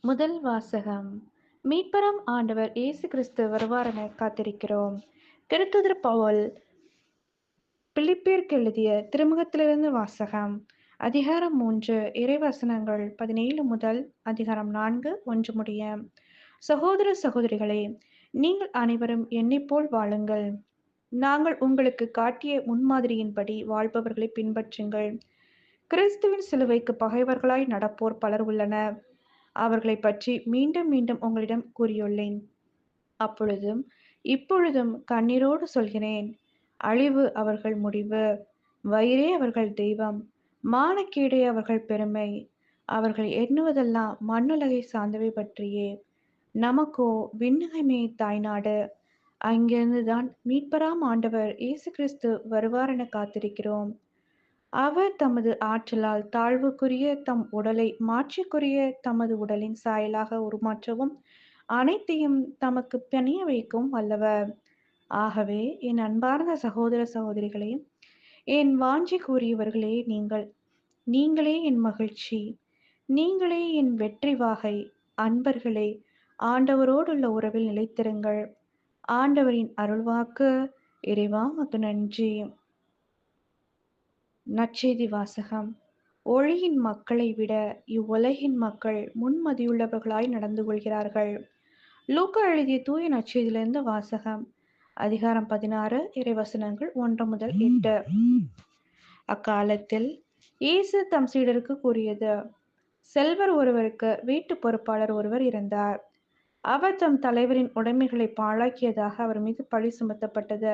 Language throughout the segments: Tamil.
முதல் வாசகம். மீட்பராம் ஆண்டவர் இயேசு கிறிஸ்து வருவாரென காத்திருக்கிறோம். திருத்துதர் பவுல் பிலிப்பியருக்கு எழுதிய திருமுகத்திலிருந்து வாசகம். அதிகாரம் 3, இறைவசனங்கள் 17 முதல் அதிகாரம் 4, 1 முடிய. சகோதர சகோதரிகளே, நீங்கள் அனைவரும் என்னைப்போல் வாழுங்கள். நாங்கள் உங்களுக்கு காட்டிய முன்மாதிரியின்படி வாழ்பவர்களை பின்பற்றுங்கள். கிறிஸ்துவின் சிலுவைக்கு பகைவர்களாய் நடப்போர் பலர் உள்ளனர். அவர்களை பற்றி மீண்டும் மீண்டும் உங்களிடம் கூறியுள்ளேன். அப்பொழுதும் இப்பொழுதும் கண்ணீரோடு சொல்கிறேன். அழிவு அவர்கள் முடிவு, வயிறே அவர்கள் தெய்வம், மானக்கேடே அவர்கள் பெருமை. அவர்கள் எண்ணுவதெல்லாம் மண்ணுலகை சார்ந்தவை பற்றியே. நமக்கோ விண்ணகமே தாய்நாடு. அங்கிருந்துதான் மீட்பராம் ஆண்டவர் இயேசு கிறிஸ்து வருவாரென காத்திருக்கிறோம். அவர் தமது ஆற்றலால் தாழ்வுக்குரிய தம் உடலை மாட்சிக்குரிய தமது உடலின் சாயலாக உருமாற்றவும் அனைத்தையும் தமக்கு பணிய வைக்கவும் வல்லவர். ஆகவே என் அன்பார்ந்த சகோதர சகோதரிகளே, என் வாஞ்சை கூறியவர்களே, நீங்களே என் மகிழ்ச்சி, நீங்களே என் வெற்றி வாகை. அன்பர்களே, ஆண்டவரோடுள்ள உறவில் நிலைத்திருங்கள். ஆண்டவரின் அருள்வாக்கு. இறைவா உமக்கு நன்றி. நற்செய்தி வாசகம். ஒளியின் மக்களை விட இவ்வுலகின் மக்கள் முன்மதியுள்ளவர்களாய் நடந்து கொள்கிறார்கள். லூக்கா எழுதிய தூய நற்செய்தியிலிருந்து வாசகம். அதிகாரம் 16, இறைவசனங்கள் 1 முதல் 8. அக்காலத்தில் இயேசு தம் சீடருக்கு கூறியது: செல்வர் ஒருவருக்கு வீட்டு பொறுப்பாளர் ஒருவர் இருந்தார். அவர் தம் தலைவரின் உடைமைகளை பாழாக்கியதாக அவர் மீது பழி சுமத்தப்பட்டது.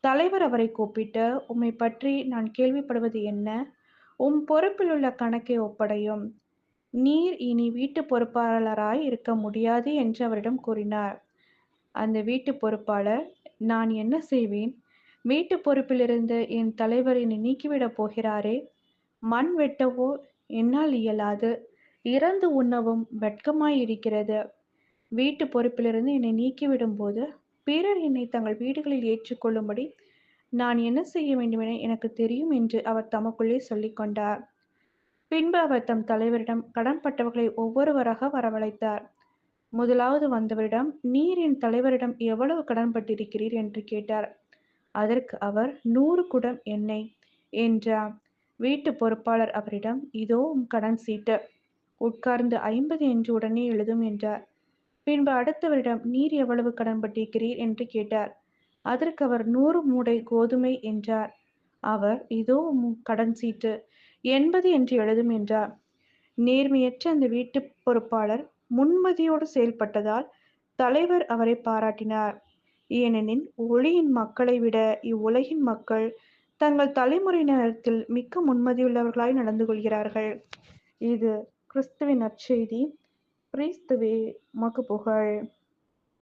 தலைவர் அவரை கூப்பிட்டு, உம்மை பற்றி நான் கேள்விப்படுவது என்ன? உம் பொறுப்பில் உள்ள கணக்கை ஒப்படையும். நீர் இனி வீட்டு பொறுப்பாளராய் இருக்க முடியாது என்று அவரிடம் கூறினார். அந்த வீட்டு பொறுப்பாளர், நான் என்ன செய்வேன்? வீட்டு பொறுப்பிலிருந்து என் தலைவர் என்னை நீக்கிவிடப் போகிறாரே. மண் வெட்டவோ என்னால் இயலாது, இறந்து உண்ணவும் வெட்கமாயிருக்கிறது. வீட்டு பொறுப்பிலிருந்து என்னை நீக்கிவிடும் போது பிறர் என்னை தங்கள் வீடுகளில் ஏற்றுக்கொள்ளும்படி நான் என்ன செய்ய வேண்டுமென எனக்கு தெரியும் என்று அவர் தமக்குள்ளே சொல்லிக் கொண்டார். பின்பு அவர் தம் தலைவரிடம் கடன்பட்டவர்களை ஒவ்வொருவராக வரவழைத்தார். முதலாவது வந்தவரிடம், நீர் என் தலைவரிடம் எவ்வளவு கடன்பட்டிருக்கிறீர் என்று கேட்டார். அதற்கு அவர், 100 குடம் எண்ணெய் என்றார். வீட்டு பொறுப்பாளர் அவரிடம், இதோ உம் கடன் சீட்டு, உட்கார்ந்து 50 என்று உடனே எழுதும் என்றார். பின்பு அடுத்தவரிடம், நீர் எவ்வளவு கடன்பட்டிருக்கிறீர் என்று கேட்டார். அதற்கு அவர், 100 மூடை கோதுமை என்றார். அவர், இதோ கடன் சீட்டு, 80 என்று எழுதும் என்றார். நேர்மையற்ற அந்த வீட்டு பொறுப்பாளர் முன்மதியோடு செயல்பட்டதால் தலைவர் அவரை பாராட்டினார். ஏனெனில் ஒளியின் மக்களை விட இவ்வுலகின் மக்கள் தங்கள் தலைமுறையினரிடத்தில் மிக்க முன்மதியுள்ளவர்களாய் நடந்து கொள்கிறார்கள். இது கிறிஸ்துவின் நற்செய்தி. கிறிஸ்துவே உமக்கு புகழ்.